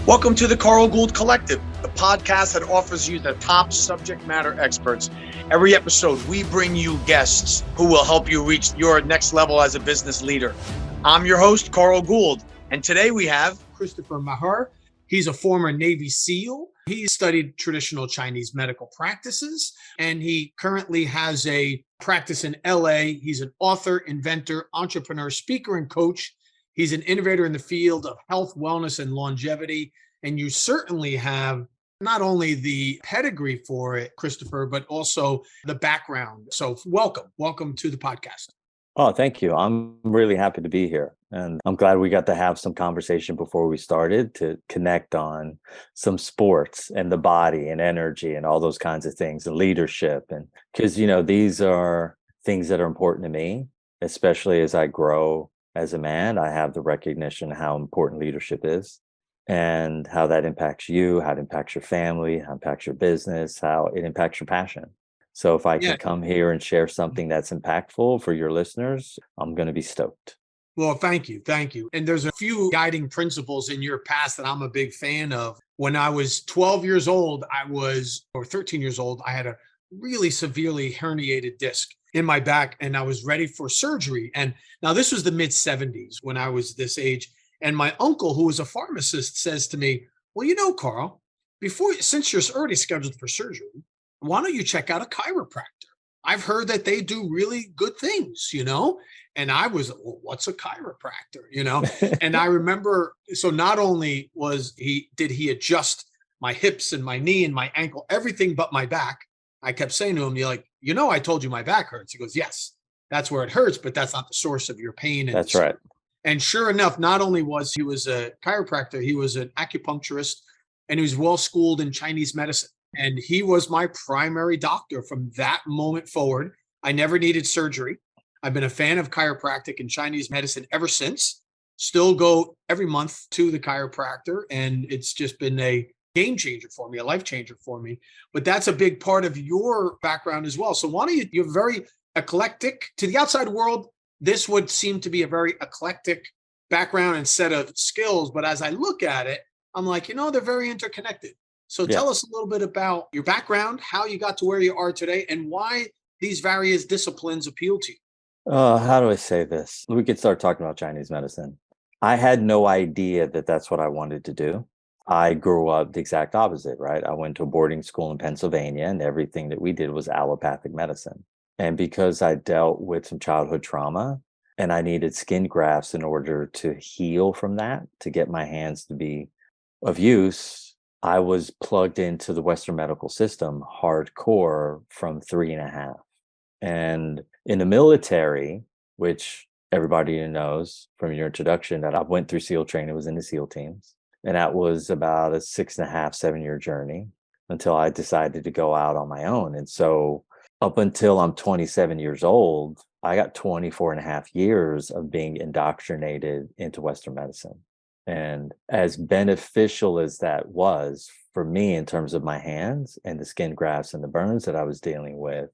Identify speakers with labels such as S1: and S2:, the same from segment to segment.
S1: Welcome to the Gould Collective, the podcast that offers you the top subject matter experts. Every episode, we bring you guests who will help you reach your next level as a business leader. I'm your host, Gould, and today we have Christopher Maher. He's a former Navy SEAL. He studied traditional Chinese medical practices, and he currently has a practice in LA. He's an author, inventor, entrepreneur, speaker, and coach. He's an innovator in the field of health, wellness, and longevity. And you certainly have not only the pedigree for it, Christopher, but also the background. So welcome to the podcast.
S2: Oh, thank you. I'm really happy to be here. And I'm glad we got to have some conversation before we started to connect on some sports and the body and energy and all those kinds of things and leadership. And because, these are things that are important to me, especially as I grow as a man. I have the recognition how important leadership is and how that impacts you, how it impacts your family, how it impacts your business, how it impacts your passion. So if I can come here and share something that's impactful for your listeners, I'm going to be stoked.
S1: Well, thank you. And there's a few guiding principles in your past that I'm a big fan of. When I was 12 years old, or 13 years old, I had a really severely herniated disc in my back, and I was ready for surgery. And now this was the mid 70s when I was this age. And my uncle, who was a pharmacist, says to me, well, Carl, since you're already scheduled for surgery, why don't you check out a chiropractor? I've heard that they do really good things, And I was, well, what's a chiropractor, And I remember, so not only did he adjust my hips and my knee and my ankle, everything but my back. I kept saying to him, I told you my back hurts. He goes, yes, that's where it hurts, but that's not the source of your pain.
S2: That's right.
S1: And sure enough, not only was he a chiropractor, he was an acupuncturist, and he was well-schooled in Chinese medicine. And he was my primary doctor from that moment forward. I never needed surgery. I've been a fan of chiropractic and Chinese medicine ever since. Still go every month to the chiropractor, and it's just been a game changer for me, a life changer for me. But that's a big part of your background as well. So why don't you're very eclectic to the outside world. This would seem to be a very eclectic background and set of skills. But as I look at it, I'm like, they're very interconnected. So tell us a little bit about your background, how you got to where you are today, and why these various disciplines appeal to you.
S2: How do I say this? We could start talking about Chinese medicine. I had no idea that that's what I wanted to do. I grew up the exact opposite, right? I went to a boarding school in Pennsylvania, and everything that we did was allopathic medicine. And because I dealt with some childhood trauma and I needed skin grafts in order to heal from that, to get my hands to be of use, I was plugged into the Western medical system hardcore from 3.5. And in the military, which everybody knows from your introduction that I went through SEAL training, was in the SEAL teams. And that was about a 6.5, 7-year journey until I decided to go out on my own. And so up until I'm 27 years old, I got 24.5 years of being indoctrinated into Western medicine. And as beneficial as that was for me in terms of my hands and the skin grafts and the burns that I was dealing with,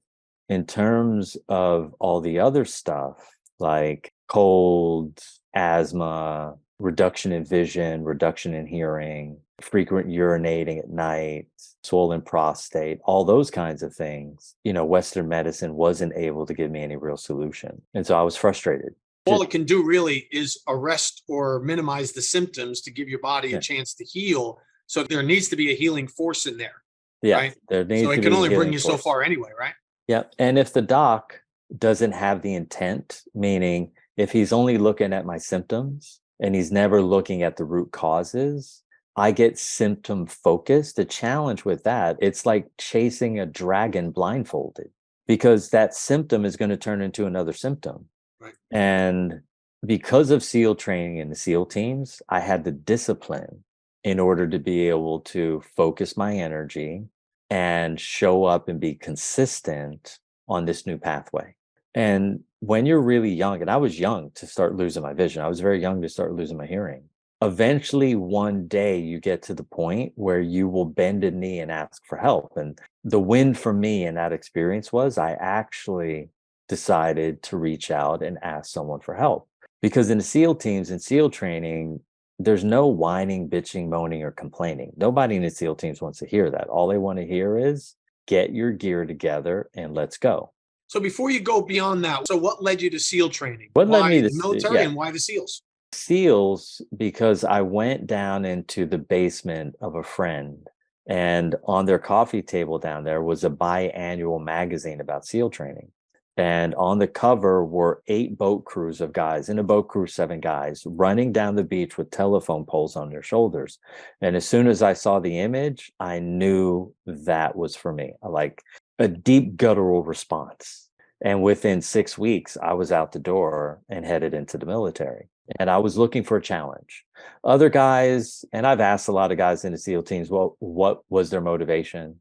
S2: in terms of all the other stuff like cold, asthma, reduction in vision, reduction in hearing, frequent urinating at night, swollen prostate, all those kinds of things, Western medicine wasn't able to give me any real solution. And so I was frustrated.
S1: All it can do really is arrest or minimize the symptoms to give your body a chance to heal. So there needs to be a healing force in there.
S2: Yeah.
S1: Right?
S2: There needs
S1: so
S2: to
S1: it can
S2: be
S1: only bring you
S2: force.
S1: So far anyway, right?
S2: Yeah. And if the doc doesn't have the intent, meaning if he's only looking at my symptoms and he's never looking at the root causes, I get symptom focused. The challenge with that, it's like chasing a dragon blindfolded, because that symptom is going to turn into another symptom.
S1: Right.
S2: And because of SEAL training and the SEAL teams, I had the discipline in order to be able to focus my energy and show up and be consistent on this new pathway. And when you're really young, and I was young to start losing my vision, I was very young to start losing my hearing. Eventually, one day you get to the point where you will bend a knee and ask for help. And the win for me in that experience was I actually decided to reach out and ask someone for help. Because in the SEAL teams and SEAL training, there's no whining, bitching, moaning, or complaining. Nobody in the SEAL teams wants to hear that. All they want to hear is get your gear together and let's go.
S1: So before you go beyond that, so what led you to SEAL training?
S2: What led
S1: Why
S2: me to,
S1: the military
S2: yeah,
S1: and why the SEALs?
S2: SEALs, because I went down into the basement of a friend, and on their coffee table down there was a biannual magazine about SEAL training. And on the cover were 8 boat crews of guys, in a boat crew, 7 guys running down the beach with telephone poles on their shoulders. And as soon as I saw the image, I knew that was for me. Like a deep guttural response. And within 6 weeks, I was out the door and headed into the military. And I was looking for a challenge. Other guys, and I've asked a lot of guys in the SEAL teams, well, what was their motivation?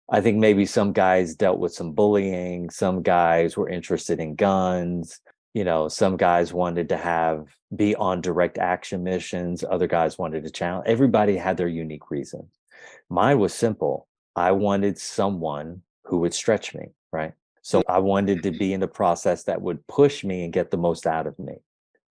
S2: I think maybe some guys dealt with some bullying. Some guys were interested in guns. Some guys wanted to be on direct action missions. Other guys wanted to challenge. Everybody had their unique reason. Mine was simple. I wanted someone who would stretch me, right? So I wanted to be in the process that would push me and get the most out of me.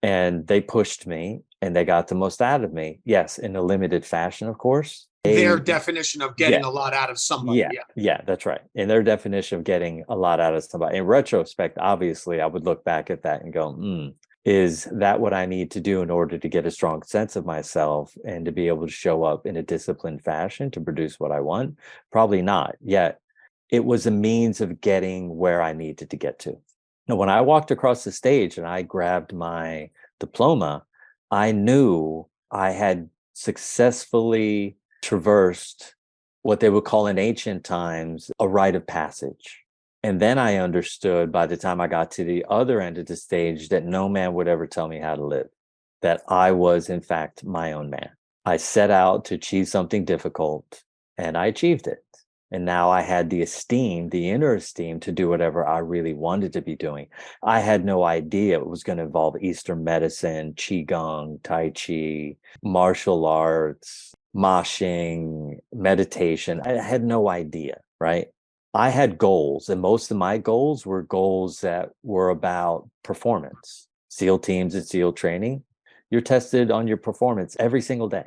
S2: And they pushed me and they got the most out of me. Yes, in a limited fashion, of course.
S1: Their definition of getting
S2: Yeah.
S1: a lot out of somebody.
S2: Yeah, that's right. In their definition of getting a lot out of somebody. In retrospect, obviously, I would look back at that and go, is that what I need to do in order to get a strong sense of myself and to be able to show up in a disciplined fashion to produce what I want? Probably not. Yet it was a means of getting where I needed to get to. Now, when I walked across the stage and I grabbed my diploma, I knew I had successfully traversed what they would call in ancient times a rite of passage. And then I understood by the time I got to the other end of the stage that no man would ever tell me how to live, that I was, in fact, my own man. I set out to achieve something difficult and I achieved it. And now I had the inner esteem to do whatever I really wanted to be doing. I had no idea it was going to involve Eastern medicine, Qigong, Tai Chi, martial arts, moshing, meditation. I had no idea, right? I had goals, and most of my goals were goals that were about performance. SEAL teams and SEAL training, you're tested on your performance every single day.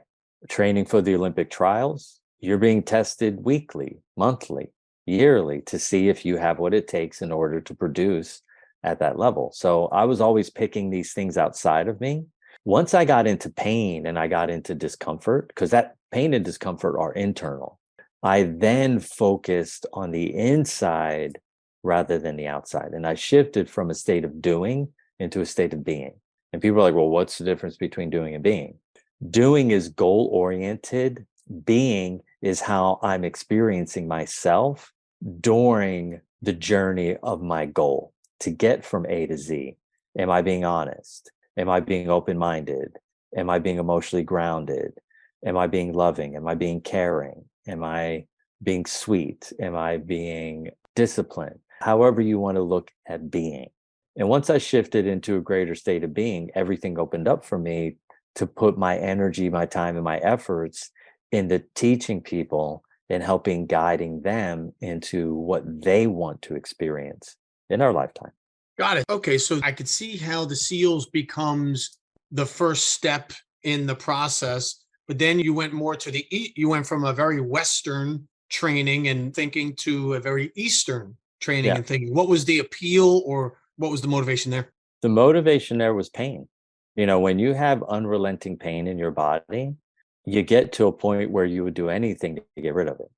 S2: Training for the Olympic trials, you're being tested weekly, monthly, yearly to see if you have what it takes in order to produce at that level. So I was always picking these things outside of me. Once I got into pain and I got into discomfort, because that pain and discomfort are internal, I then focused on the inside rather than the outside. And I shifted from a state of doing into a state of being. And people are like, well, what's the difference between doing and being? Doing is goal-oriented. Being is how I'm experiencing myself during the journey of my goal to get from A to Z. Am I being honest? Am I being open-minded? Am I being emotionally grounded? Am I being loving? Am I being caring? Am I being sweet? Am I being disciplined? However you want to look at being. And once I shifted into a greater state of being, everything opened up for me to put my energy, my time, and my efforts into teaching people and guiding them into what they want to experience in our lifetime.
S1: Got it. Okay, so I could see how the SEALs becomes the first step in the process, but then you went more to you went from a very Western training and thinking to a very Eastern training and thinking. What was the appeal or what was the motivation there?
S2: The motivation there was pain. When you have unrelenting pain in your body, you get to a point where you would do anything to get rid of it.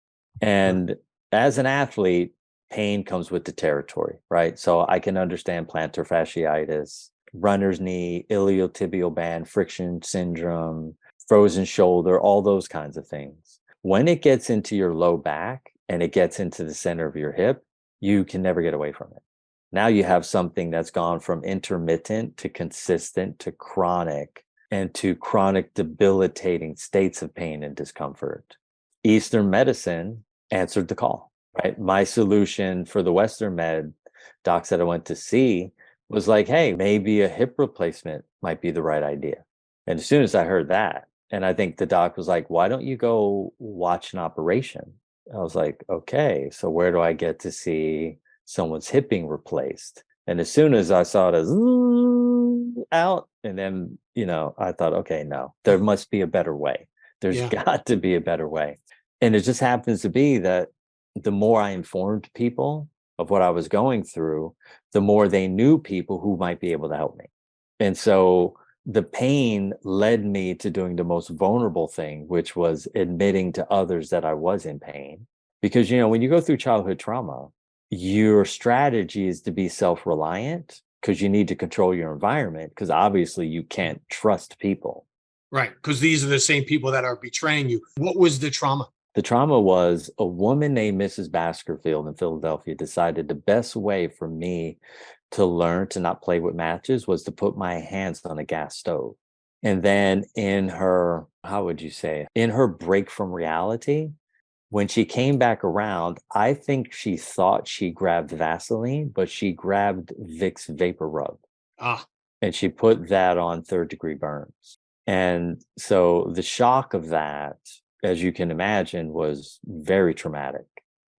S2: And as an athlete, pain comes with the territory, right? So I can understand plantar fasciitis, runner's knee, iliotibial band, friction syndrome, frozen shoulder, all those kinds of things. When it gets into your low back and it gets into the center of your hip, you can never get away from it. Now you have something that's gone from intermittent to consistent to chronic and to chronic debilitating states of pain and discomfort. Eastern medicine answered the call, right? My solution for the Western med docs that I went to see was like, hey, maybe a hip replacement might be the right idea. And as soon as I heard that, and I think the doc was like, why don't you go watch an operation? I was like, okay, so where do I get to see someone's hip being replaced? And as soon as I saw it as out. And then, I thought, okay, no, there must be a better way. There's
S1: Yeah.
S2: got to be a better way. And it just happens to be that the more I informed people of what I was going through, the more they knew people who might be able to help me. And so the pain led me to doing the most vulnerable thing, which was admitting to others that I was in pain. Because, when you go through childhood trauma, your strategy is to be self-reliant because you need to control your environment because obviously you can't trust people.
S1: Right. Because these are the same people that are betraying you. What was the trauma?
S2: The trauma was a woman named Mrs. Baskerville in Philadelphia decided the best way for me to learn to not play with matches was to put my hands on a gas stove. And then in her, how would you say, in her break from reality, when she came back around, I think she thought she grabbed Vaseline, but she grabbed Vicks Vapor Rub.
S1: Ah,
S2: And she put that on third-degree burns. And so the shock of that, as you can imagine, was very traumatic.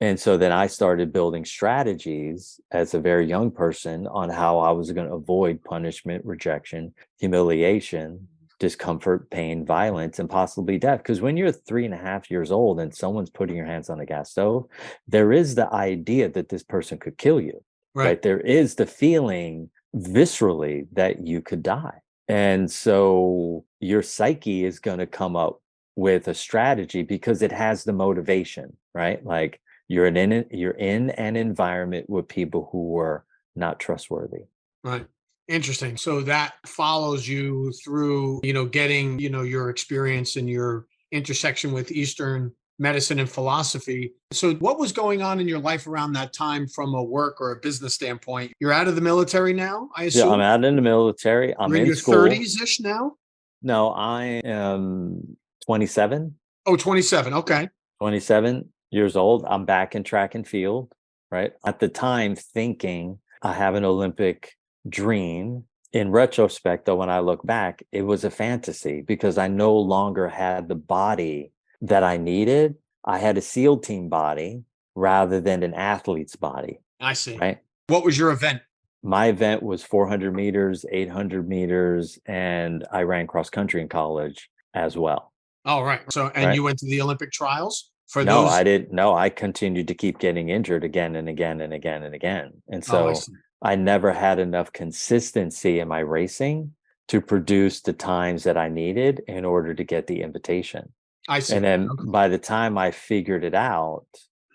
S2: And so then I started building strategies as a very young person on how I was going to avoid punishment, rejection, humiliation, discomfort, pain, violence, and possibly death. Because when you're 3.5 years old and someone's putting your hands on a gas stove, there is the idea that this person could kill you, right? There is the feeling viscerally that you could die. And so your psyche is going to come up with a strategy because it has the motivation, right? Like you're in an environment with people who were not trustworthy.
S1: right. Interesting. So that follows you through, getting, your experience and your intersection with Eastern medicine and philosophy. So what was going on in your life around that time from a work or a business standpoint? You're out of the military now, I
S2: Yeah, I'm
S1: assume?
S2: out in the military. I'm
S1: You're in
S2: in
S1: your
S2: school.
S1: 30s-ish now?
S2: No, I am 27.
S1: Oh, 27. Okay.
S2: 27 years old. I'm back in track and field, right? At the time, thinking I have an Olympic dream. In retrospect, though, when I look back, it was a fantasy because I no longer had the body that I needed. I had a SEAL team body rather than an athlete's body,
S1: I see.
S2: right?
S1: What was your event?
S2: My event was 400 meters, 800 meters, and I ran cross country in college as well,
S1: All right. So, and
S2: right?
S1: you went to the Olympic trials for
S2: No,
S1: those?
S2: I didn't. No, I continued to keep getting injured again and again and again and again. And
S1: Oh, I
S2: so
S1: see.
S2: I never had enough consistency in my racing to produce the times that I needed in order to get the invitation.
S1: I
S2: And
S1: see.
S2: then
S1: Okay.
S2: by the time I figured it out,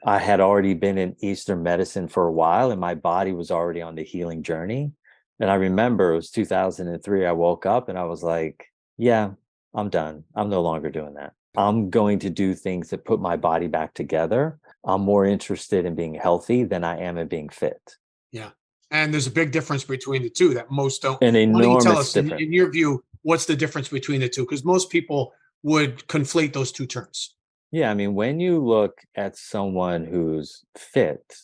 S2: I had already been in Eastern medicine for a while and my body was already on the healing journey. And I remember it was 2003. I woke up and I was like, yeah, I'm done. I'm no longer doing that. I'm going to do things that put my body back together. I'm more interested in being healthy than I am in being fit.
S1: Yeah. And there's a big difference between the two that most don't.
S2: An
S1: Why don't you tell
S2: enormous
S1: us, in,
S2: difference.
S1: in your view, what's the difference between the two? Because most people would conflate those two terms.
S2: Yeah, I mean, when you look at someone who's fit,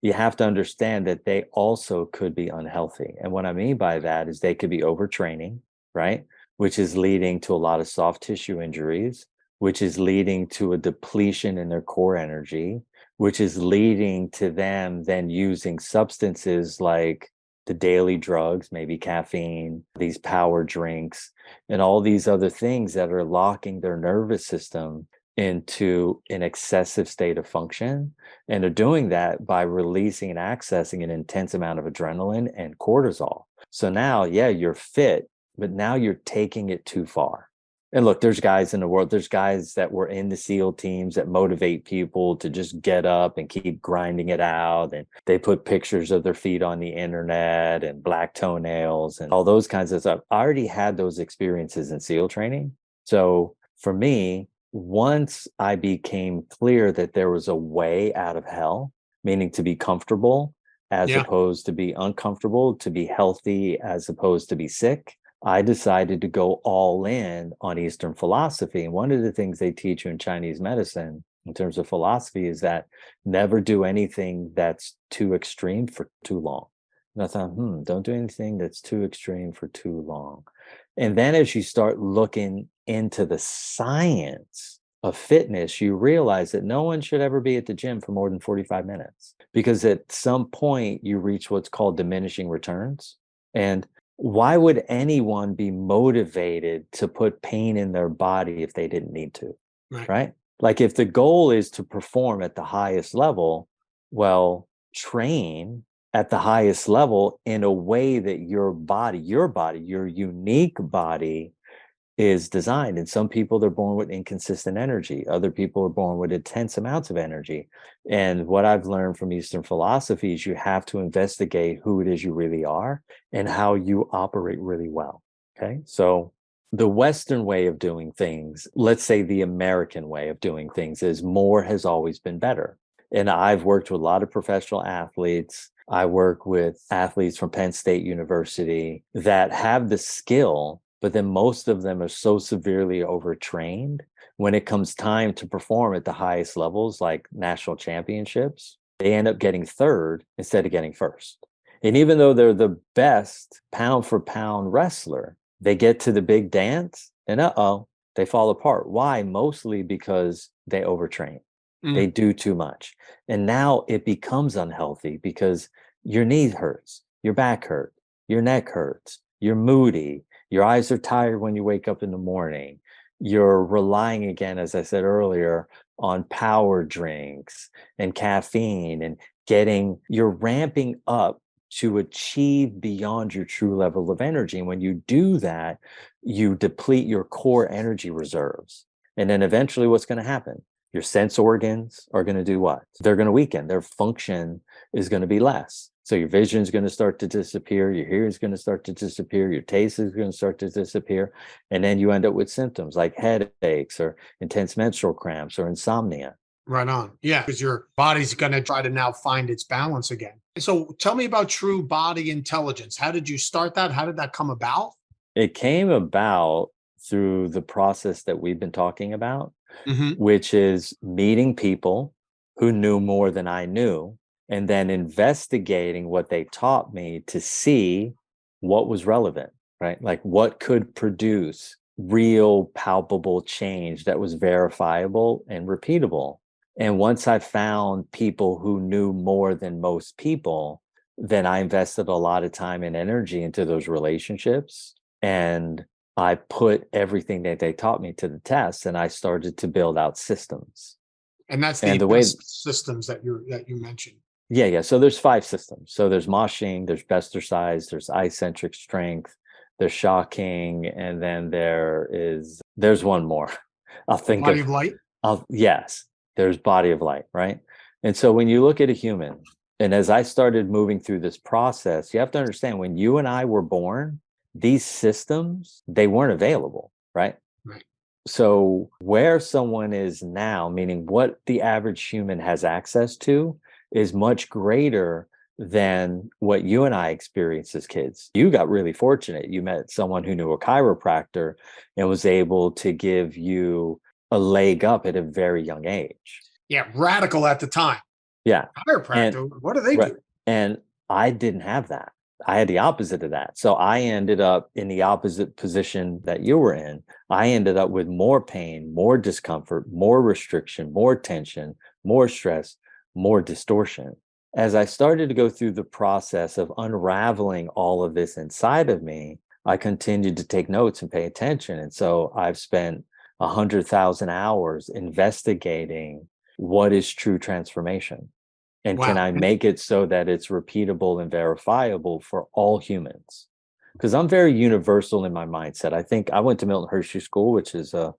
S2: you have to understand that they also could be unhealthy. And what I mean by that is they could be overtraining, right? Which is leading to a lot of soft tissue injuries, which is leading to a depletion in their core energy, which is leading to them then using substances like the daily drugs, maybe caffeine, these power drinks, and all these other things that are locking their nervous system into an excessive state of function. And they're doing that by releasing and accessing an intense amount of adrenaline and cortisol. So now, yeah, you're fit, but now you're taking it too far. And look, there's guys in the world, there's guys that were in the SEAL teams that motivate people to just get up and keep grinding it out. And they put pictures of their feet on the internet and black toenails and all those kinds of stuff. I already had those experiences in SEAL training. So for me, once I became clear that there was a way out of hell, meaning to be comfortable as
S1: Yeah.
S2: opposed to be uncomfortable, to be healthy as opposed to be sick, I decided to go all in on Eastern philosophy. And one of the things they teach you in Chinese medicine in terms of philosophy is that never do anything that's too extreme for too long. And I thought, don't do anything that's too extreme for too long. And then as you start looking into the science of fitness, you realize that no one should ever be at the gym for more than 45 minutes because at some point you reach what's called diminishing returns. And why would anyone be motivated to put pain in their body if they didn't need to?
S1: Right.
S2: Right? Like if the goal is to perform at the highest level, well, train at the highest level in a way that your unique body is designed. And some people, they're born with inconsistent energy. Other people are born with intense amounts of energy. And what I've learned from Eastern philosophy is you have to investigate who it is you really are and how you operate really well. Okay. So the Western way of doing things, let's say the American way of doing things, is more has always been better. And I've worked with a lot of professional athletes. I work with athletes from Penn State University that have the skill, but then most of them are so severely overtrained when it comes time to perform at the highest levels, like national championships, they end up getting third instead of getting first. And even though they're the best pound for pound wrestler, they get to the big dance and they fall apart. Why? Mostly because they overtrain. They do too much. And now it becomes unhealthy because your knee hurts, your back hurts, your neck hurts, you're moody, your eyes are tired when you wake up in the morning. You're relying again, as I said earlier, on power drinks and caffeine and you're ramping up to achieve beyond your true level of energy. And when you do that, you deplete your core energy reserves. And then eventually what's going to happen? Your sense organs are going to do what? They're going to weaken. Their function is going to be less. So your vision is going to start to disappear. Your hearing is going to start to disappear. Your taste is going to start to disappear. And then you end up with symptoms like headaches or intense menstrual cramps or insomnia.
S1: Right on. Yeah, because your body's going to try to now find its balance again. So tell me about true body intelligence. How did you start that? How did that come about?
S2: It came about through the process that we've been talking about,
S1: Mm-hmm.
S2: which is meeting people who knew more than I knew, and then investigating what they taught me to see what was relevant, right? Like what could produce real palpable change that was verifiable and repeatable. And once I found people who knew more than most people, then I invested a lot of time and energy into those relationships. And I put everything that they taught me to the test, and I started to build out systems.
S1: And that's
S2: And
S1: the
S2: the way,
S1: best systems that you mentioned.
S2: yeah. So there's 5 systems. So there's moshing, there's Bestersize, there's ICE-centric strength, there's shocking, and then there's one more. I'll think
S1: Body
S2: of,
S1: of light.
S2: yes, there's body of light, right? And so when you look at a human, and as I started moving through this process, you have to understand when you and I were born, these systems, they weren't available, right?
S1: Right.
S2: So where someone is now, meaning what the average human has access to, is much greater than what you and I experienced as kids. You got really fortunate. You met someone who knew a chiropractor and was able to give you a leg up at a very young age.
S1: Yeah, radical at the time.
S2: Yeah. And
S1: Chiropractor, what do they
S2: right.
S1: do?
S2: And I didn't have that. I had the opposite of that. So I ended up in the opposite position that you were in. I ended up with more pain, more discomfort, more restriction, more tension, more stress, more distortion. As I started to go through the process of unraveling all of this inside of me, I continued to take notes and pay attention. And so I've spent 100,000 hours investigating what is true transformation. And can
S1: Wow.
S2: I make it so that it's repeatable and verifiable for all humans? Because I'm very universal in my mindset. I think I went to Milton Hershey School, which is a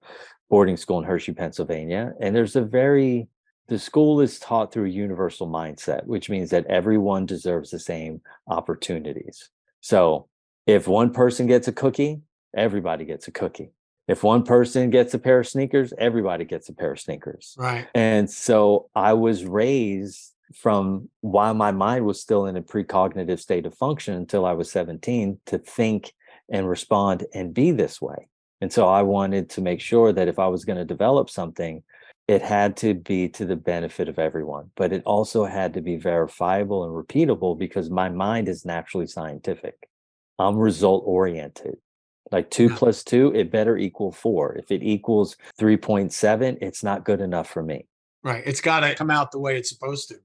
S2: boarding school in Hershey, Pennsylvania. And the school is taught through a universal mindset, which means that everyone deserves the same opportunities. So if one person gets a cookie, everybody gets a cookie. If one person gets a pair of sneakers, everybody gets a pair of sneakers.
S1: Right.
S2: And so I was raised from while my mind was still in a precognitive state of function until I was 17 to think and respond and be this way. And so I wanted to make sure that if I was going to develop something, it had to be to the benefit of everyone, but it also had to be verifiable and repeatable because my mind is naturally scientific. I'm result oriented. Like 2
S1: Yeah.
S2: plus 2, it better equal 4. If it equals 3.7, it's not good enough for me.
S1: Right. It's got to come out the way it's supposed to.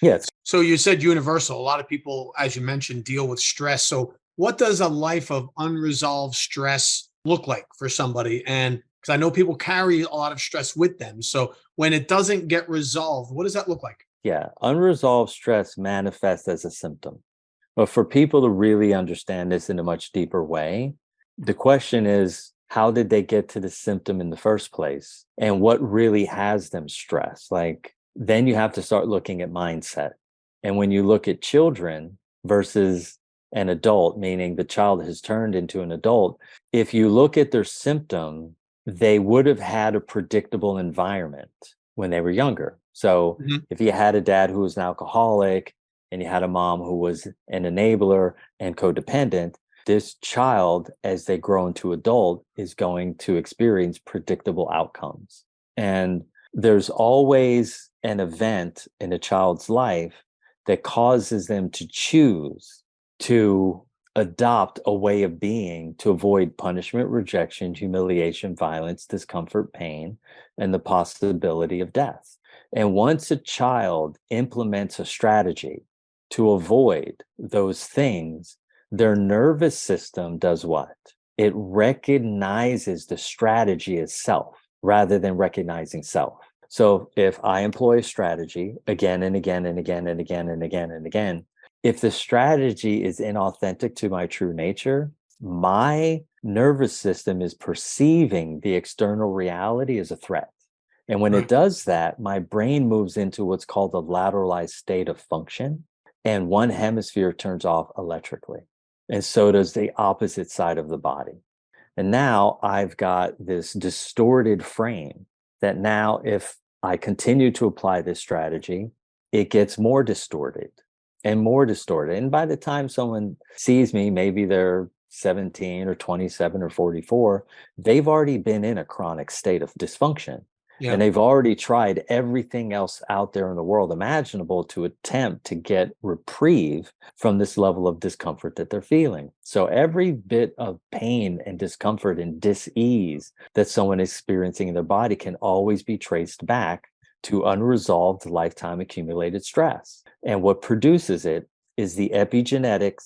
S2: Yes.
S1: So you said universal. A lot of people, as you mentioned, deal with stress. So what does a life of unresolved stress look like for somebody? And because I know people carry a lot of stress with them. So when it doesn't get resolved, what does that look like?
S2: Yeah, unresolved stress manifests as a symptom. But for people to really understand this in a much deeper way, the question is, how did they get to the symptom in the first place? And what really has them stressed? Like, then you have to start looking at mindset. And when you look at children versus an adult, meaning the child has turned into an adult, if you look at their symptom, they would have had a predictable environment when they were younger. So
S1: Mhm.
S2: if you had a dad who was an alcoholic and you had a mom who was an enabler and codependent, this child, as they grow into adult, is going to experience predictable outcomes. And there's always an event in a child's life that causes them to choose to adopt a way of being to avoid punishment, rejection, humiliation, violence, discomfort, pain, and the possibility of death. And once a child implements a strategy to avoid those things, their nervous system does what? It recognizes the strategy as self rather than recognizing self. So if I employ a strategy again and again and again and again and again and again, if the strategy is inauthentic to my true nature, my nervous system is perceiving the external reality as a threat. And when it
S1: Right.
S2: does that, my brain moves into what's called a lateralized state of function, and one hemisphere turns off electrically. And so does the opposite side of the body. And now I've got this distorted frame that now, if I continue to apply this strategy, it gets more distorted and more distorted. And by the time someone sees me, maybe they're 17 or 27 or 44, they've already been in a chronic state of dysfunction.
S1: Yeah.
S2: And they've already tried everything else out there in the world imaginable to attempt to get reprieve from this level of discomfort that they're feeling. So every bit of pain and discomfort and dis-ease that someone is experiencing in their body can always be traced back to unresolved lifetime accumulated stress. And what produces it is the epigenetic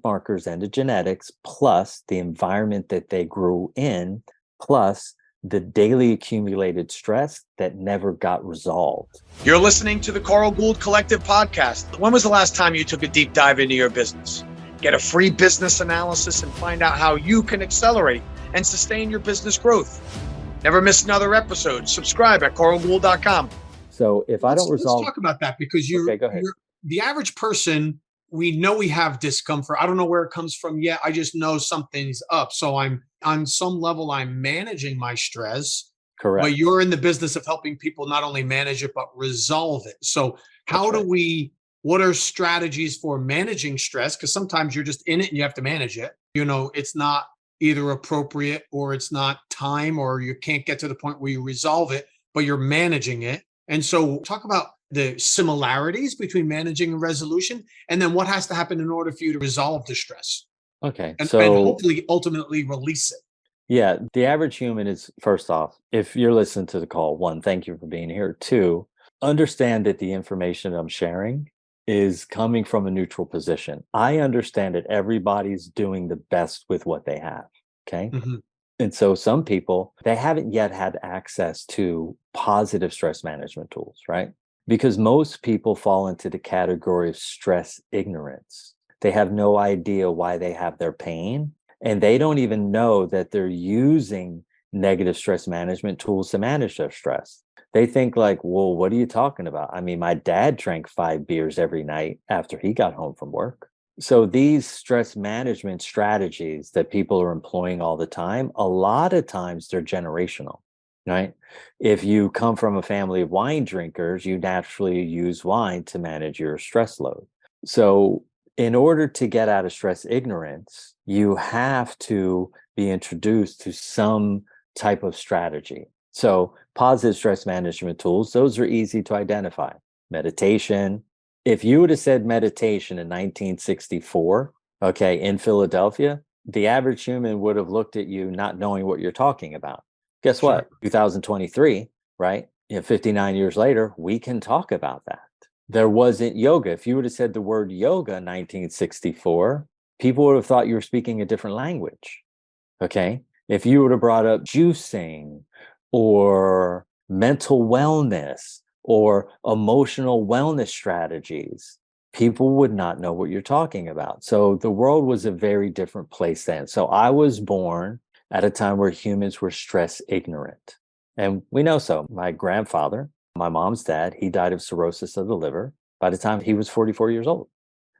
S2: markers and the genetics, plus the environment that they grew in, plus the daily accumulated stress that never got resolved.
S3: You're listening to the Carl Gould Collective podcast. When was the last time you took a deep dive into your business? Get a free business analysis and find out how you can accelerate and sustain your business growth. Never miss another episode. Subscribe at carlgould.com.
S2: So if I don't resolve...
S1: Let's talk about that, because
S2: Okay, go ahead.
S1: the average person, we know we have discomfort. I don't know where it comes from yet. I just know something's up. So I'm on some level, I'm managing my stress.
S2: Correct.
S1: But you're in the business of helping people not only manage it, but resolve it. So how do we, what are strategies for managing stress? Because sometimes you're just in it and you have to manage it. You know, it's not either appropriate or it's not time, or you can't get to the point where you resolve it, but you're managing it. And so talk about the similarities between managing and resolution, and then what has to happen in order for you to resolve the stress.
S2: Okay.
S1: And
S2: So
S1: hopefully ultimately release it.
S2: yeah, the average human is, first off, if you're listening to the call, one, thank you for being here. Two, understand that the information I'm sharing is coming from a neutral position. I understand that everybody's doing the best with what they have. Okay.
S1: Mm-hmm.
S2: And so some people, they haven't yet had access to positive stress management tools, right? Because most people fall into the category of stress ignorance. They have no idea why they have their pain, and they don't even know that they're using negative stress management tools to manage their stress. They think like, well, what are you talking about? I mean, my dad drank 5 beers every night after he got home from work. So these stress management strategies that people are employing all the time, a lot of times they're generational, right? If you come from a family of wine drinkers, you naturally use wine to manage your stress load. So in order to get out of stress ignorance, you have to be introduced to some type of strategy. So positive stress management tools, those are easy to identify. Meditation. If you would have said meditation in 1964, okay, in Philadelphia, the average human would have looked at you not knowing what you're talking about. Guess what? 2023, right? 59 years later, we can talk about that. There wasn't yoga. If you would have said the word yoga in 1964, people would have thought you were speaking a different language. Okay. If you would have brought up juicing or mental wellness or emotional wellness strategies, people would not know what you're talking about. So the world was a very different place then. So I was born at a time where humans were stress ignorant. And we know so. My grandfather, my mom's dad, he died of cirrhosis of the liver by the time he was 44 years old.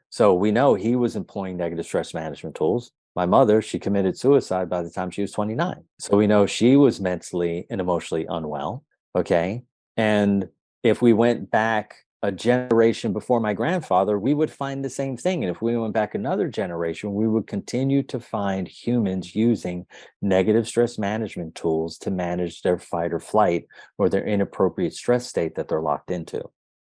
S2: So we know he was employing negative stress management tools. My mother, she committed suicide by the time she was 29. So we know she was mentally and emotionally unwell. Okay. And if we went back a generation before my grandfather, we would find the same thing. And if we went back another generation, we would continue to find humans using negative stress management tools to manage their fight or flight or their inappropriate stress state that they're locked into.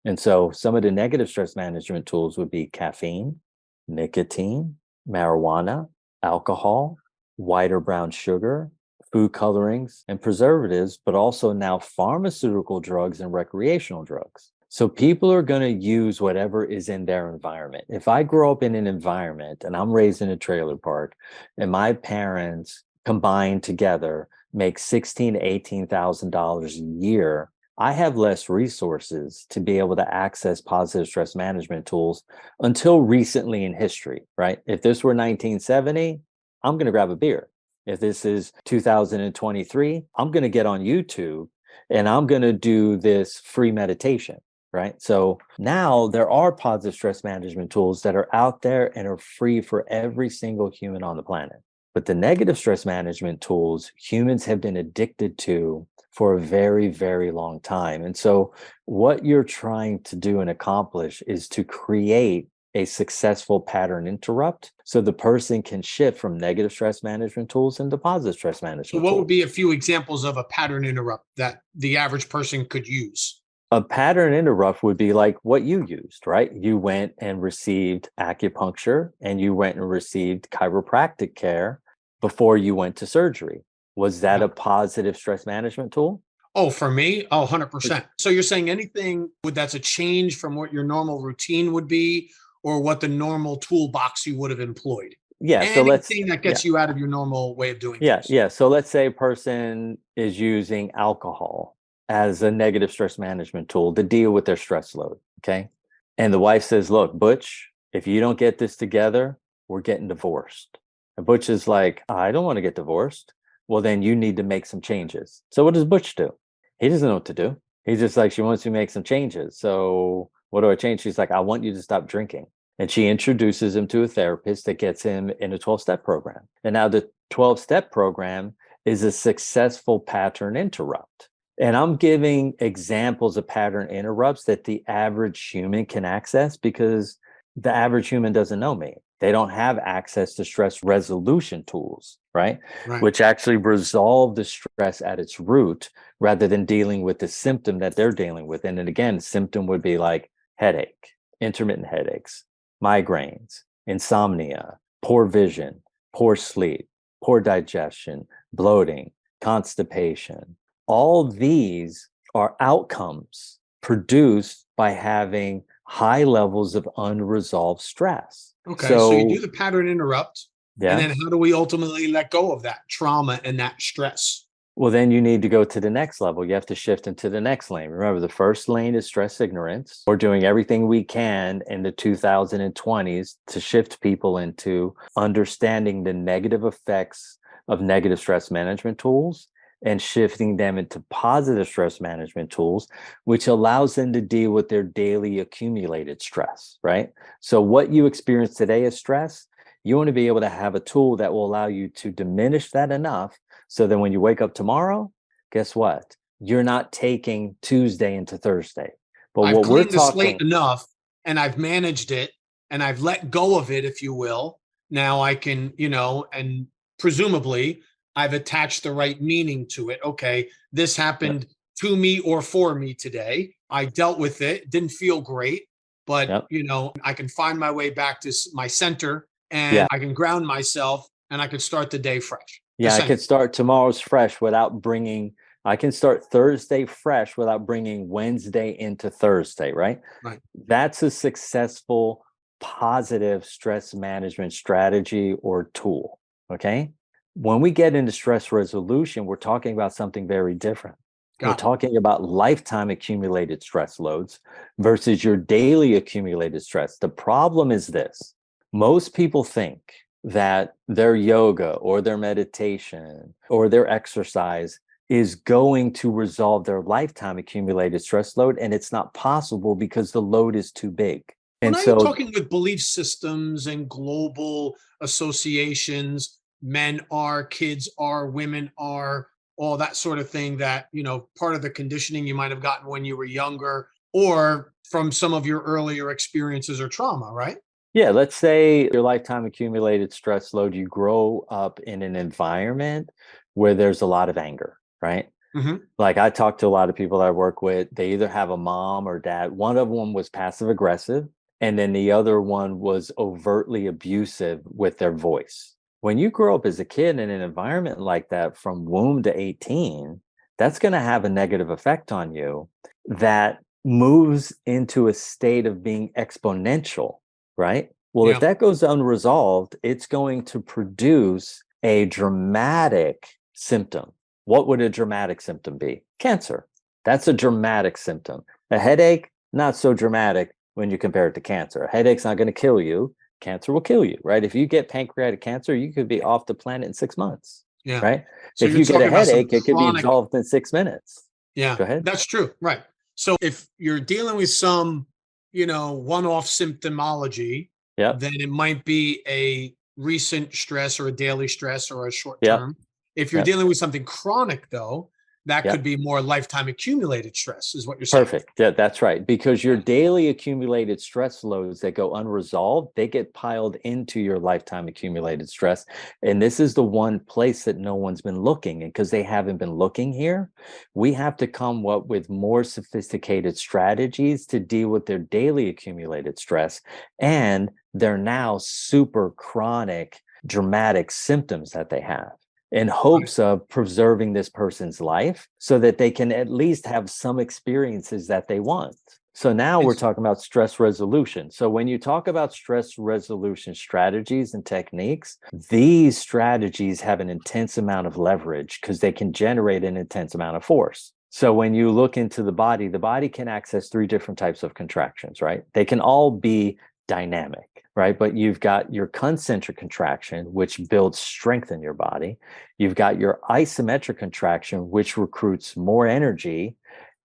S2: And so some of the negative stress management tools would be caffeine, nicotine, marijuana, alcohol, white or brown sugar, food colorings, and preservatives, but also now pharmaceutical drugs and recreational drugs. So people are going to use whatever is in their environment. If I grow up in an environment and I'm raised in a trailer park and my parents combined together make $16,000 to $18,000 a year, I have less resources to be able to access positive stress management tools until recently in history, right? If this were 1970, I'm going to grab a beer. If this is 2023, I'm going to get on YouTube and I'm going to do this free meditation, right? So now there are positive stress management tools that are out there and are free for every single human on the planet. But the negative stress management tools, humans have been addicted to for a very, very long time. And so what you're trying to do and accomplish is to create a successful pattern interrupt so the person can shift from negative stress management tools into positive stress management
S1: So what
S2: tools.
S1: would be a few examples of a pattern interrupt that the average person could use?
S2: A pattern interrupt would be like what you used, right? You went and received acupuncture and you went and received chiropractic care before you went to surgery. Was that
S1: Yeah.
S2: a positive stress management tool?
S1: Oh, for me? Oh, 100%. So you're saying anything that's a change from what your normal routine would be or what the normal toolbox you would have employed?
S2: Yeah. So
S1: Anything that gets you out of your normal way of doing things.
S2: Yeah. So let's say a person is using alcohol as a negative stress management tool to deal with their stress load. Okay. And the wife says, look, Butch, if you don't get this together, we're getting divorced. And Butch is like, I don't want to get divorced. Well, then you need to make some changes. So what does Butch do? He doesn't know what to do. He's just like, she wants to make some changes. So what do I change? She's like, I want you to stop drinking. And she introduces him to a therapist that gets him in a 12-step program. And now the 12-step program is a successful pattern interrupt. And I'm giving examples of pattern interrupts that the average human can access because the average human doesn't know me. They don't have access to stress resolution tools, right? Which actually resolve the stress at its root rather than dealing with the symptom that they're dealing with. And then again, symptom would be like headache, intermittent headaches, migraines, insomnia, poor vision, poor sleep, poor digestion, bloating, constipation. All these are outcomes produced by having high levels of unresolved stress.
S1: Okay, so you do the pattern interrupt,
S2: yeah.
S1: And then how do we ultimately let go of that trauma and that stress?
S2: Well, then you need to go to the next level. You have to shift into the next lane. Remember, the first lane is stress ignorance. We're doing everything we can in the 2020s to shift people into understanding the negative effects of negative stress management tools and shifting them into positive stress management tools, which allows them to deal with their daily accumulated stress, right? So what you experience today as stress, you want to be able to have a tool that will allow you to diminish that enough so that when you wake up tomorrow, guess what? You're not taking Tuesday into Thursday. But
S1: I've
S2: what we're
S1: cleaned the slate
S2: talking
S1: enough and I've managed it and I've let go of it, if you will. Now I can, and presumably I've attached the right meaning to it. Okay, this happened to me or for me today. I dealt with it. Didn't feel great, but I can find my way back to my center and I can ground myself and I can start the day fresh.
S2: Yeah, I could start tomorrow's fresh without bringing, I can start Thursday fresh without bringing Wednesday into Thursday, right?
S1: Right.
S2: That's a successful positive stress management strategy or tool. Okay. When we get into stress resolution, we're talking about something very different. We're
S1: Got it.
S2: talking about lifetime accumulated stress loads versus your daily accumulated stress. The problem is this: most people think that their yoga or their meditation or their exercise is going to resolve their lifetime accumulated stress load. And it's not possible because the load is too big.
S1: Well,
S2: And
S1: now you're
S2: so,
S1: talking with belief systems and global associations. Men are, kids are, women are, all that sort of thing that, part of the conditioning you might have gotten when you were younger or from some of your earlier experiences or trauma, right?
S2: yeah, let's say your lifetime accumulated stress load, you grow up in an environment where there's a lot of anger, right?
S1: Hmm.
S2: Like I talk to a lot of people that I work with, they either have a mom or dad. One of them was passive aggressive, and then the other one was overtly abusive with their voice. When you grow up as a kid in an environment like that from womb to 18, that's going to have a negative effect on you that moves into a state of being exponential, right? Well, if
S1: Yeah.
S2: that goes unresolved, it's going to produce a dramatic symptom. What would a dramatic symptom be? Cancer. That's a dramatic symptom. A headache, not so dramatic when you compare it to cancer. A headache's not going to kill you. Cancer will kill you, right? If you get pancreatic cancer, you could be off the planet in 6 months,
S1: Yeah.
S2: right?
S1: So
S2: If
S1: you're
S2: you get a
S1: talking about some
S2: headache, it could be
S1: chronic.
S2: resolved in 6 minutes.
S1: Yeah,
S2: Go ahead.
S1: that's true. Right. So if you're dealing with some, one-off symptomology,
S2: Yep.
S1: then it might be a recent stress or a daily stress or a short
S2: Yep.
S1: term. If you're
S2: Yep.
S1: dealing with something chronic, though, that
S2: Yep.
S1: could be more lifetime accumulated stress, is what you're saying.
S2: Perfect. Yeah, that's right. Because your
S1: Yeah.
S2: daily accumulated stress loads that go unresolved, they get piled into your lifetime accumulated stress. And this is the one place that no one's been looking. And because they haven't been looking here, we have to come up with more sophisticated strategies to deal with their daily accumulated stress and their now super chronic, dramatic symptoms that they have, in hopes of preserving this person's life so that they can at least have some experiences that they want. So now we're talking about stress resolution. So when you talk about stress resolution strategies and techniques, these strategies have an intense amount of leverage because they can generate an intense amount of force. So when you look into the body can access 3 different types of contractions, right? They can all be dynamic, right? But you've got your concentric contraction, which builds strength in your body. You've got your isometric contraction, which recruits more energy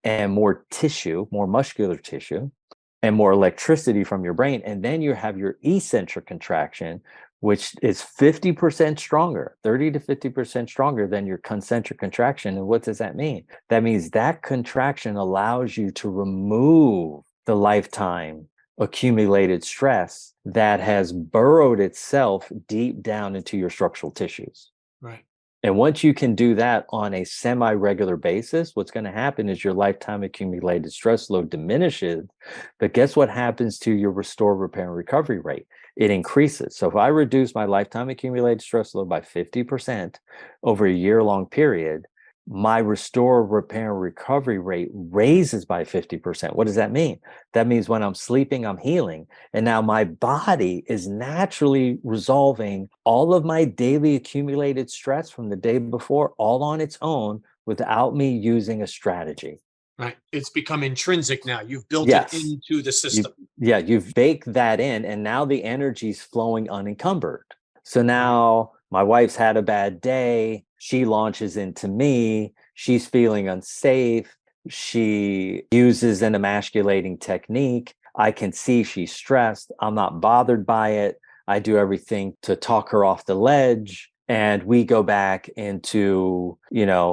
S2: and more tissue, more muscular tissue, and more electricity from your brain. And then you have your eccentric contraction, which is 50% stronger, 30 to 50% stronger than your concentric contraction. And what does that mean? That means that contraction allows you to remove the lifetime accumulated stress that has burrowed itself deep down into your structural tissues.
S1: Right.
S2: And once you can do that on a semi-regular basis, what's going to happen is your lifetime accumulated stress load diminishes. But guess what happens to your restore, repair, and recovery rate? It increases. So if I reduce my lifetime accumulated stress load by 50% over a year-long period, my restore, repair, and recovery rate raises by 50%. What does that mean? That means when I'm sleeping, I'm healing. And now my body is naturally resolving all of my daily accumulated stress from the day before, all on its own, without me using a strategy.
S1: Right. It's become intrinsic now. You've built
S2: Yes.
S1: it into the system.
S2: You've baked that in, and now the energy's flowing unencumbered. So now my wife's had a bad day. She launches into me. She's feeling unsafe. She uses an emasculating technique. I can see she's stressed. I'm not bothered by it. I do everything to talk her off the ledge. And we go back into,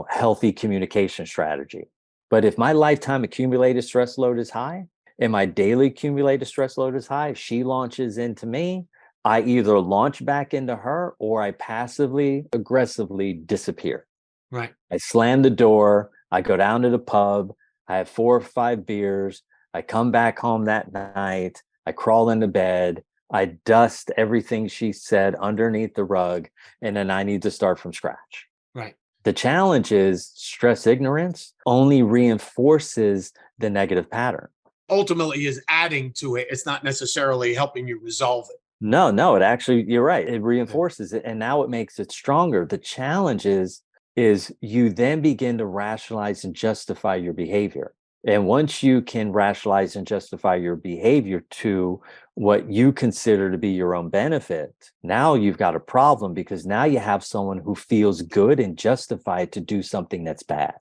S2: healthy communication strategy. But if my lifetime accumulated stress load is high and my daily accumulated stress load is high, if she launches into me, I either launch back into her or I passively, aggressively disappear.
S1: Right.
S2: I slam the door. I go down to the pub. I have 4 or 5 beers. I come back home that night. I crawl into bed. I dust everything she said underneath the rug. And then I need to start from scratch.
S1: Right.
S2: The challenge is stress ignorance only reinforces the negative pattern.
S1: ultimately is adding to it. It's not necessarily helping you resolve it.
S2: No, it actually, you're right. It reinforces it, and now it makes it stronger. The challenge is you then begin to rationalize and justify your behavior. And once you can rationalize and justify your behavior to what you consider to be your own benefit, now you've got a problem, because now you have someone who feels good and justified to do something that's bad.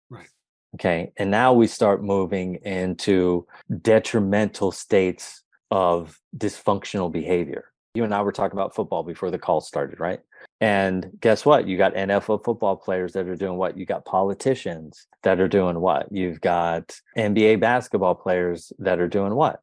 S1: Right.
S2: Okay. And now we start moving into detrimental states of dysfunctional behavior. You and I were talking about football before the call started, right? And guess what? You got NFL football players that are doing what? You got politicians that are doing what? You've got NBA basketball players that are doing what?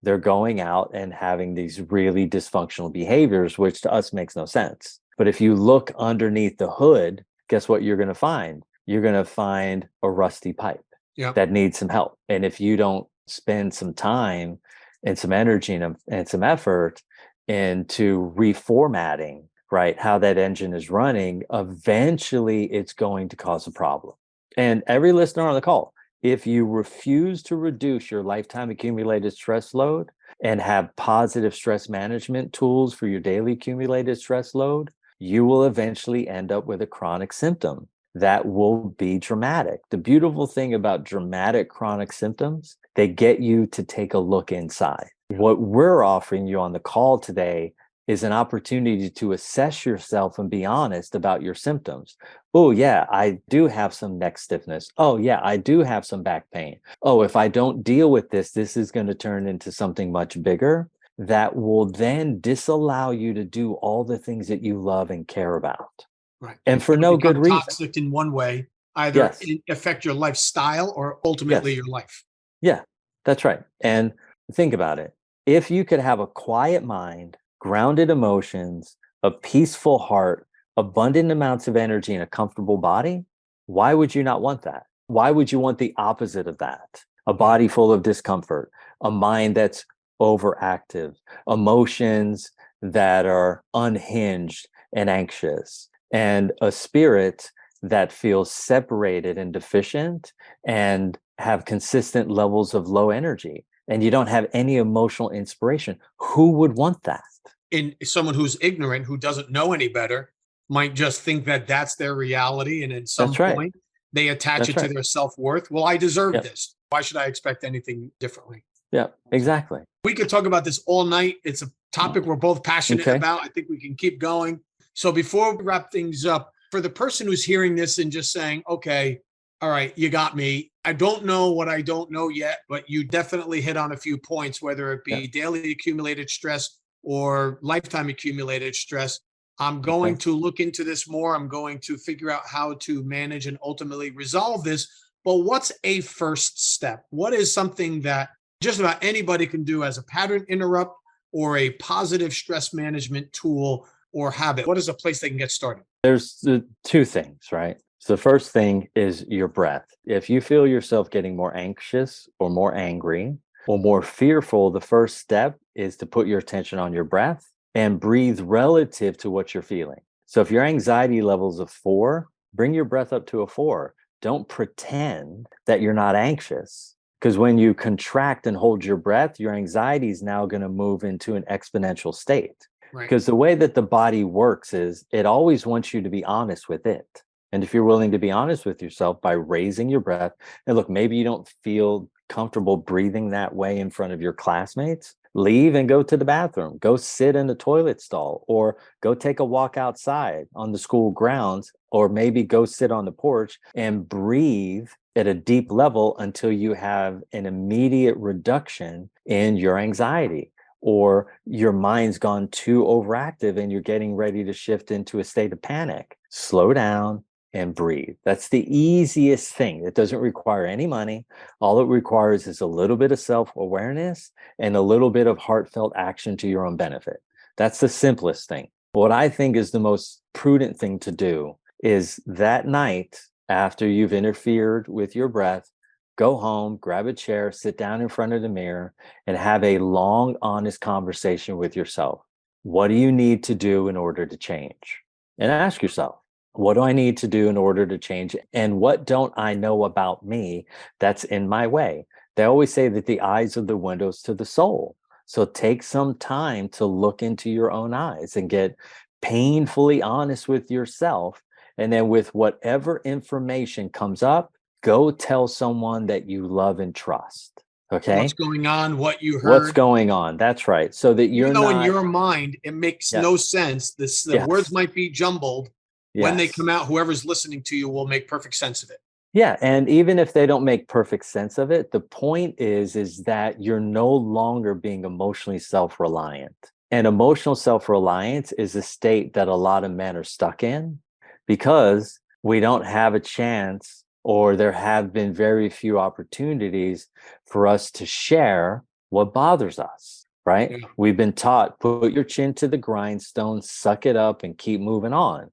S2: They're going out and having these really dysfunctional behaviors, which to us makes no sense. But if you look underneath the hood, guess what you're going to find? You're going to find a rusty pipe that needs some help. And if you don't spend some time and some energy and some effort into reformatting, right, how that engine is running, eventually it's going to cause a problem. And every listener on the call, if you refuse to reduce your lifetime accumulated stress load and have positive stress management tools for your daily accumulated stress load, you will eventually end up with a chronic symptom that will be dramatic. The beautiful thing about dramatic chronic symptoms, they get you to take a look inside. What we're offering you on the call today is an opportunity to assess yourself and be honest about your symptoms. Oh, yeah, I do have some neck stiffness. Oh, yeah, I do have some back pain. Oh, if I don't deal with this, this is going to turn into something much bigger that will then disallow you to do all the things that you love and care about.
S1: Right.
S2: And for no good reason.
S1: Toxic in one way, either affect your lifestyle or ultimately your life.
S2: Yeah, that's right. And think about it. If you could have a quiet mind, grounded emotions, a peaceful heart, abundant amounts of energy, and a comfortable body, why would you not want that? Why would you want the opposite of that? A body full of discomfort, a mind that's overactive, emotions that are unhinged and anxious, and a spirit that feels separated and deficient and have consistent levels of low energy, and you don't have any emotional inspiration. Who would want that?
S1: In someone who's ignorant, who doesn't know any better, might just think that that's their reality. And at some point, they attach it to their self-worth. Well, I deserve this. Why should I expect anything differently?
S2: Yeah, exactly.
S1: We could talk about this all night. It's a topic we're both passionate about. I think we can keep going. So before we wrap things up, for the person who's hearing this and just saying, okay, all right, you got me. I don't know what I don't know yet, but you definitely hit on a few points, whether it be daily accumulated stress or lifetime accumulated stress. I'm going to look into this more. I'm going to figure out how to manage and ultimately resolve this. But what's a first step? What is something that just about anybody can do as a pattern interrupt or a positive stress management tool or habit? What is a place they can get started?
S2: There's two things, right? So the first thing is your breath. If you feel yourself getting more anxious or more angry or more fearful, the first step is to put your attention on your breath and breathe relative to what you're feeling. So if your anxiety level is a 4, bring your breath up to a 4. Don't pretend that you're not anxious, because when you contract and hold your breath, your anxiety is now going to move into an exponential state. Because the way that the body works is it always wants you to be honest with it. And if you're willing to be honest with yourself by raising your breath, and look, maybe you don't feel comfortable breathing that way in front of your classmates, leave and go to the bathroom, go sit in the toilet stall, or go take a walk outside on the school grounds, or maybe go sit on the porch and breathe at a deep level until you have an immediate reduction in your anxiety, or your mind's gone too overactive and you're getting ready to shift into a state of panic. Slow down and breathe. That's the easiest thing. It doesn't require any money. All it requires is a little bit of self-awareness and a little bit of heartfelt action to your own benefit. That's the simplest thing. What I think is the most prudent thing to do is that night, after you've interfered with your breath, go home, grab a chair, sit down in front of the mirror, and have a long, honest conversation with yourself. What do you need to do in order to change? And ask yourself, what do I need to do in order to change? And what don't I know about me that's in my way? They always say that the eyes are the windows to the soul. So take some time to look into your own eyes and get painfully honest with yourself. And then with whatever information comes up, go tell someone that you love and trust. Okay.
S1: What's going on, what you heard.
S2: What's going on. That's right. So that you're
S1: Even though
S2: not,
S1: in your mind, it makes
S2: Yes.
S1: no sense. The
S2: Yes.
S1: words might be jumbled. When they
S2: Yes.
S1: come out, whoever's listening to you will make perfect sense of it.
S2: Yeah, and even if they don't make perfect sense of it, the point is that you're no longer being emotionally self-reliant. And emotional self-reliance is a state that a lot of men are stuck in because we don't have a chance, or there have been very few opportunities for us to share what bothers us, right?
S1: Yeah.
S2: We've been taught, put your chin to the grindstone, suck it up, and keep moving on.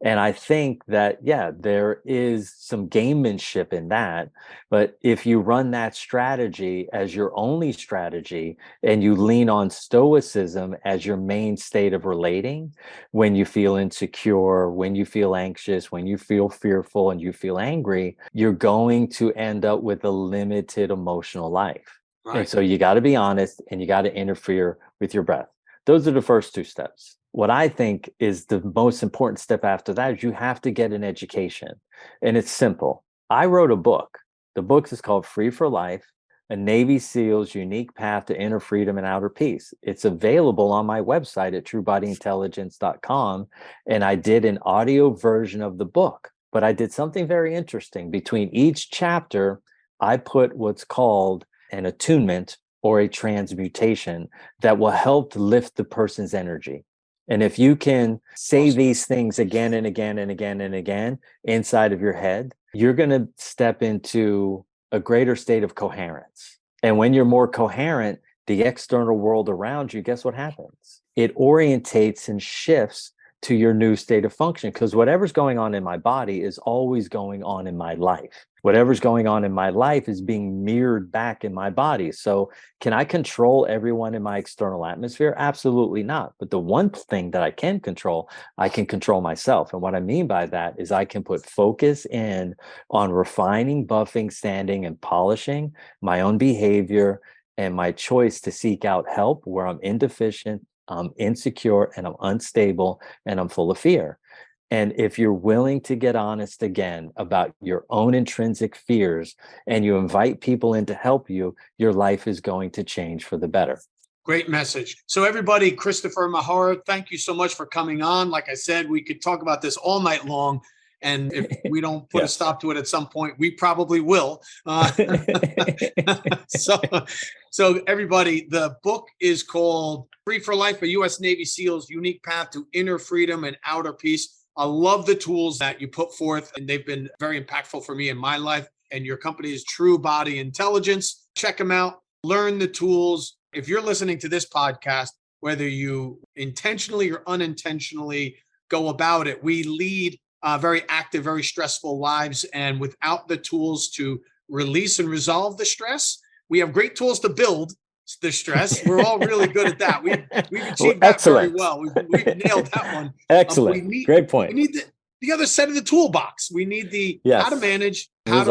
S2: And I think that, yeah, there is some gamemanship in that. But if you run that strategy as your only strategy and you lean on stoicism as your main state of relating, when you feel insecure, when you feel anxious, when you feel fearful and you feel angry, you're going to end up with a limited emotional life.
S1: Right.
S2: And so you got to be honest and you got to interfere with your breath. Those are the first two steps. What I think is the most important step after that is you have to get an education. And it's simple. I wrote a book. The book is called Free for Life, A Navy SEAL's Unique Path to Inner Freedom and Outer Peace. It's available on my website at truebodyintelligence.com. And I did an audio version of the book. But I did something very interesting. Between each chapter, I put what's called an attunement or a transmutation that will help lift the person's energy. And if you can say these things again and again and again and again inside of your head, you're going to step into a greater state of coherence. And when you're more coherent, the external world around you, guess what happens? It orientates and shifts to your new state of function, because whatever's going on in my body is always going on in my life. Whatever's going on in my life is being mirrored back in my body. So can I control everyone in my external atmosphere? Absolutely not. But the one thing that I can control myself. And what I mean by that is I can put focus in on refining, buffing, sanding, and polishing my own behavior and my choice to seek out help where I'm indeficient, I'm insecure, and I'm unstable, and I'm full of fear. And if you're willing to get honest again about your own intrinsic fears and you invite people in to help you, your life is going to change for the better.
S1: Great message. So everybody, Christopher Maher, thank you so much for coming on. Like I said, we could talk about this all night long. And if we don't put a stop to it at some point, we probably will. So everybody, the book is called Free for Life, a U.S. Navy SEAL's Unique Path to Inner Freedom and Outer Peace. I love the tools that you put forth, and they've been very impactful for me in my life. And your company is True Body Intelligence. Check them out. Learn the tools. If you're listening to this podcast, whether you intentionally or unintentionally go about it, we lead very active, very stressful lives. And without the tools to release and resolve the stress, we have great tools to build the stress. We're all really good at that. We've achieved that very well. We've nailed that one.
S2: Excellent. Great point.
S1: We need the other side of the toolbox. We need the how to manage, and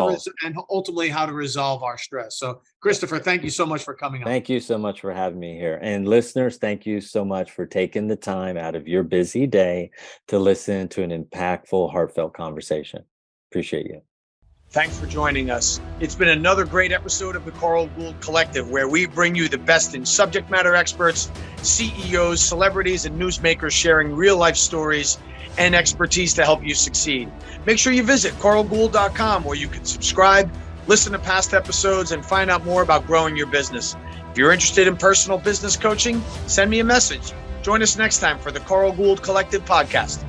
S1: ultimately how to resolve our stress. So, Christopher, thank you so much for coming on.
S2: Thank you so much for having me here. And listeners, thank you so much for taking the time out of your busy day to listen to an impactful, heartfelt conversation. Appreciate you.
S3: Thanks for joining us. It's been another great episode of the Carl Gould Collective, where we bring you the best in subject matter experts, CEOs, celebrities, and newsmakers sharing real life stories and expertise to help you succeed. Make sure you visit carlgould.com, where you can subscribe, listen to past episodes, and find out more about growing your business. If you're interested in personal business coaching, send me a message. Join us next time for the Carl Gould Collective podcast.